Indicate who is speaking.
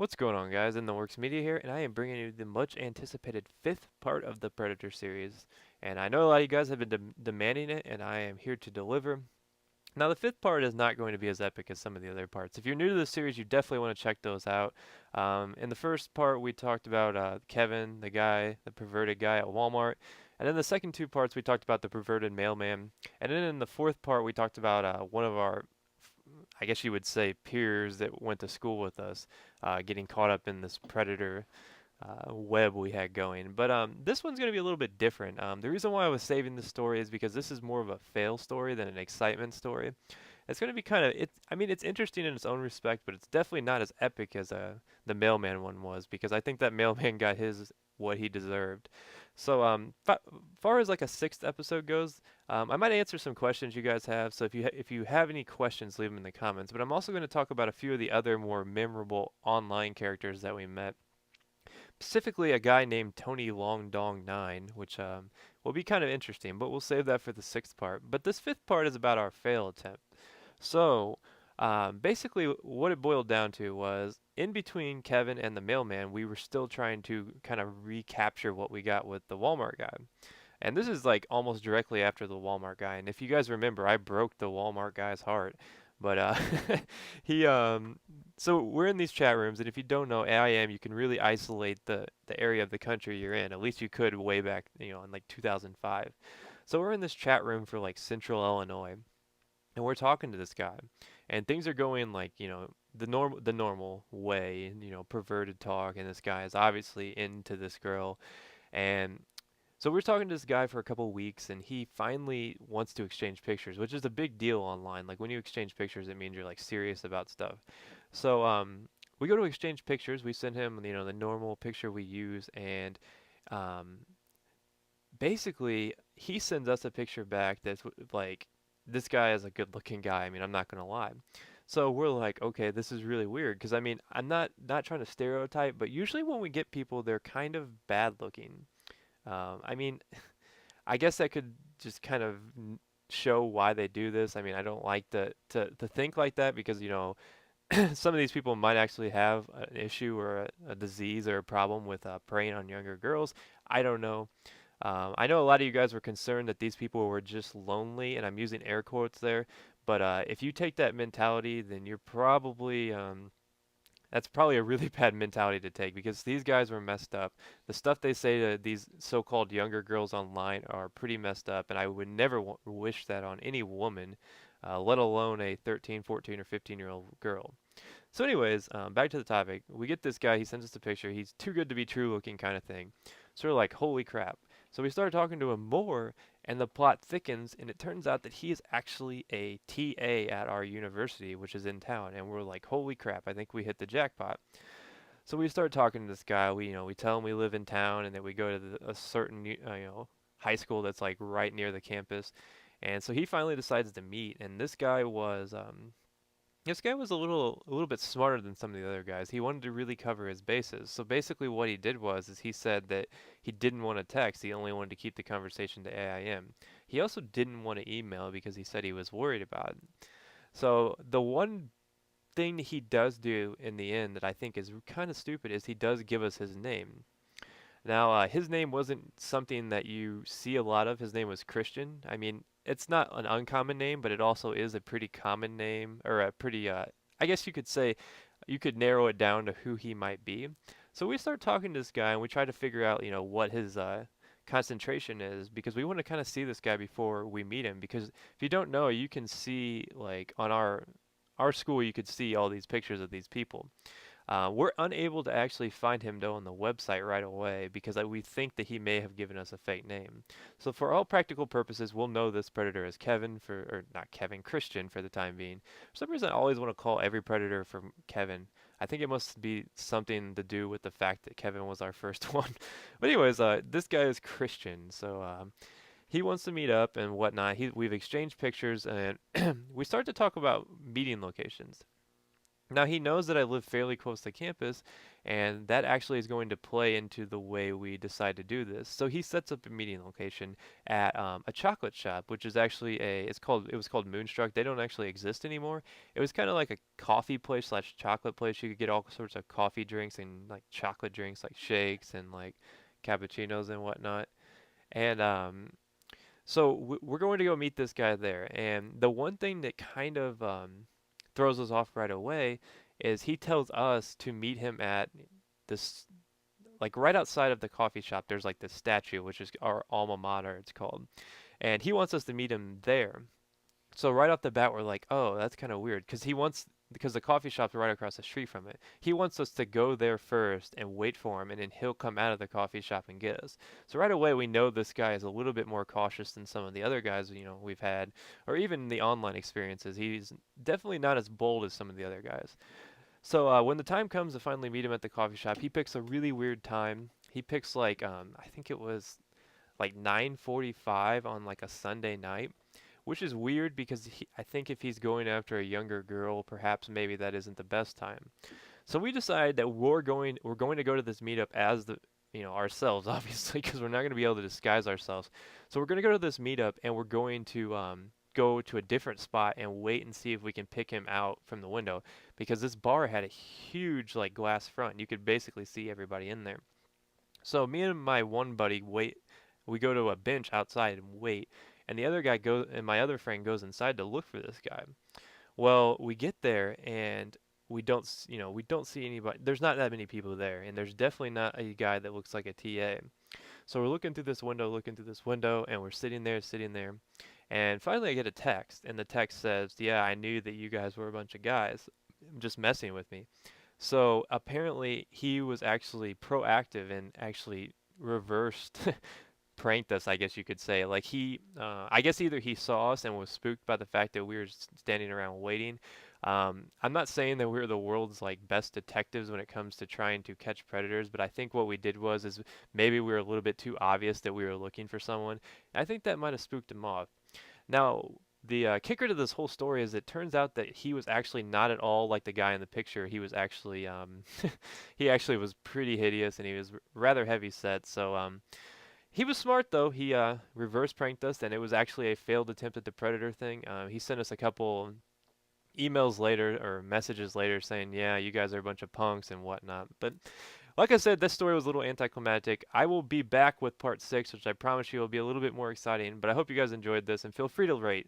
Speaker 1: What's going on, guys? In the Works Media here, and I am bringing you the much anticipated fifth part of the Predator series. And I know a lot of you guys have been demanding it, and I am here to deliver. Now, the fifth part is not going to be as epic as some of the other parts. If you're new to the series, you definitely want to check those out. In the first part, we talked about Kevin, the perverted guy at Walmart. And in the second two parts, we talked about the perverted mailman. And then in the fourth part, we talked about one of our, I guess you would say, peers that went to school with us, getting caught up in this predator web we had going. But this one's going to be a little bit different. The reason why I was saving this story is because this is more of a fail story than an excitement story. It's going to be kind of I mean, it's interesting in its own respect, but it's definitely not as epic as the mailman one was because I think that mailman got his what he deserved. So far as like a sixth episode goes, I might answer some questions you guys have. So if you have any questions, leave them in the comments. But I'm also going to talk about a few of the other more memorable online characters that we met, specifically a guy named Tony Long Dong 9, which will be kind of interesting, but we'll save that for the sixth part. But this fifth part is about our fail attempt. So basically, what it boiled down to was in between Kevin and the mailman, we were still trying to kind of recapture what we got with the Walmart guy. And this is like almost directly after the Walmart guy. And if you guys remember, I broke the Walmart guy's heart. But he so we're in these chat rooms, and if you don't know AIM, you can really isolate the area of the country you're in. At least you could way back, in like 2005. So we're in this chat room for like Central Illinois, and we're talking to this guy, and things are going like, the normal way, and perverted talk, and this guy is obviously into this girl, and so we're talking to this guy for a couple weeks, and he finally wants to exchange pictures, which is a big deal online. Like when you exchange pictures, it means you're like serious about stuff. So we go to exchange pictures. We send him, the normal picture we use, and um, basically he sends us a picture back that's like, this guy is a good-looking guy. I mean, I'm not gonna lie. So we're like, okay, this is really weird because I mean, I'm not trying to stereotype, but usually when we get people, they're kind of bad looking. I mean, I guess that could just kind of show why they do this. I mean, I don't like to think like that because, some of these people might actually have an issue or a disease or a problem with preying on younger girls. I don't know. I know a lot of you guys were concerned that these people were just lonely, and I'm using air quotes there. But if you take that mentality, then you're probably that's probably a really bad mentality to take because these guys were messed up. The stuff they say to these so-called younger girls online are pretty messed up, and I would never wish that on any woman, let alone a 13, 14, or 15-year-old girl. So anyways, back to the topic. We get this guy, he sends us a picture. He's too good to be true looking kind of thing. So we're like, holy crap. So we start talking to him more, and the plot thickens, and it turns out that he is actually a TA at our university, which is in town. And we're like, holy crap, I think we hit the jackpot. So we start talking to this guy. We tell him we live in town and that we go to a certain, high school that's like right near the campus. And so he finally decides to meet, and this guy was a little bit smarter than some of the other guys. He wanted to really cover his bases. So basically what he did was is he said that he didn't want to text. He only wanted to keep the conversation to AIM. He also didn't want to email because he said he was worried about it. So the one thing he does do in the end that I think is kind of stupid is he does give us his name. Now, his name wasn't something that you see a lot of. His name was Christian. I mean, it's not an uncommon name, but it also is a pretty common name, or a pretty, I guess you could say, you could narrow it down to who he might be. So we start talking to this guy, and we try to figure out, what his concentration is, because we want to kind of see this guy before we meet him. Because if you don't know, you can see, like, on our school, you could see all these pictures of these people. We're unable to actually find him though on the website right away because we think that he may have given us a fake name. So for all practical purposes, we'll know this predator as Kevin or not Kevin, Christian for the time being. For some reason, I always want to call every predator from Kevin. I think it must be something to do with the fact that Kevin was our first one. But anyways, this guy is Christian, so he wants to meet up and whatnot. We've exchanged pictures and we start to talk about meeting locations. Now he knows that I live fairly close to campus, and that actually is going to play into the way we decide to do this. So he sets up a meeting location at a chocolate shop, which is actually it was called Moonstruck. They don't actually exist anymore. It was kind of like a coffee place slash chocolate place. You could get all sorts of coffee drinks and like chocolate drinks, like shakes and like cappuccinos and whatnot. And so we're going to go meet this guy there. And the one thing that kind of throws us off right away is he tells us to meet him at this, like right outside of the coffee shop. There's like this statue, which is our alma mater, it's called. And he wants us to meet him there. So right off the bat, we're like, oh, that's kind of weird, because the coffee shop's right across the street from it. He wants us to go there first and wait for him, and then he'll come out of the coffee shop and get us. So right away, we know this guy is a little bit more cautious than some of the other guys, we've had, or even the online experiences. He's definitely not as bold as some of the other guys. So when the time comes to finally meet him at the coffee shop, he picks a really weird time. He picks like I think it was like 9:45 on like a Sunday night, which is weird because I think if he's going after a younger girl, perhaps maybe that isn't the best time. So we decide that we're going to go to this meetup as ourselves, obviously, because we're not going to be able to disguise ourselves. So we're going to go to this meetup, and we're going to go to a different spot and wait and see if we can pick him out from the window, because this bar had a huge like glass front. You could basically see everybody in there. So me and my one buddy wait. We go to a bench outside and wait, and my other friend goes inside to look for this guy. Well, we get there and we don't see anybody. There's not that many people there, and there's definitely not a guy that looks like a TA. So we're looking through this window, and we're sitting there, and finally I get a text, and the text says, "Yeah, I knew that you guys were a bunch of guys, just messing with me." So apparently he was actually proactive and actually reversed pranked us, I guess you could say. Like I guess either he saw us and was spooked by the fact that we were standing around waiting. I'm not saying that we're the world's like best detectives when it comes to trying to catch predators, but I think what we did is maybe we were a little bit too obvious that we were looking for someone. I think that might have spooked him off. Now, the kicker to this whole story is it turns out that he was actually not at all like the guy in the picture. He was actually he actually was pretty hideous, and he was rather heavy set. So he was smart though. He reverse pranked us, and it was actually a failed attempt at the predator thing. He sent us a couple emails later or messages later saying, "Yeah, you guys are a bunch of punks and whatnot." But like I said, this story was a little anticlimactic. I will be back with part 6, which I promise you will be a little bit more exciting. But I hope you guys enjoyed this, and feel free to rate.